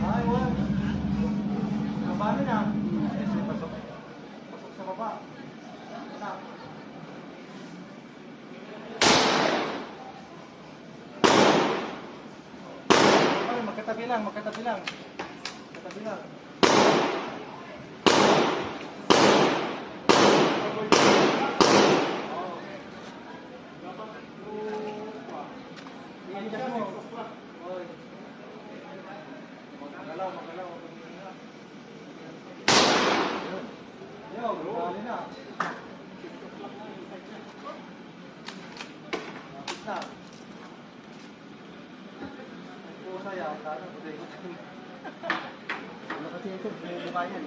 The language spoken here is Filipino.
Ay, wala. Paano na? Pasok. Pasok sa baba. Stop. Magkatabi lang, magkatabi lang. Magkatabi lang. I-adjust mo. Oy. Magalaw, magalaw. Yo, dali na. Lapit na. Saya, sana udah ikut. Kalau kasih itu, bukannya.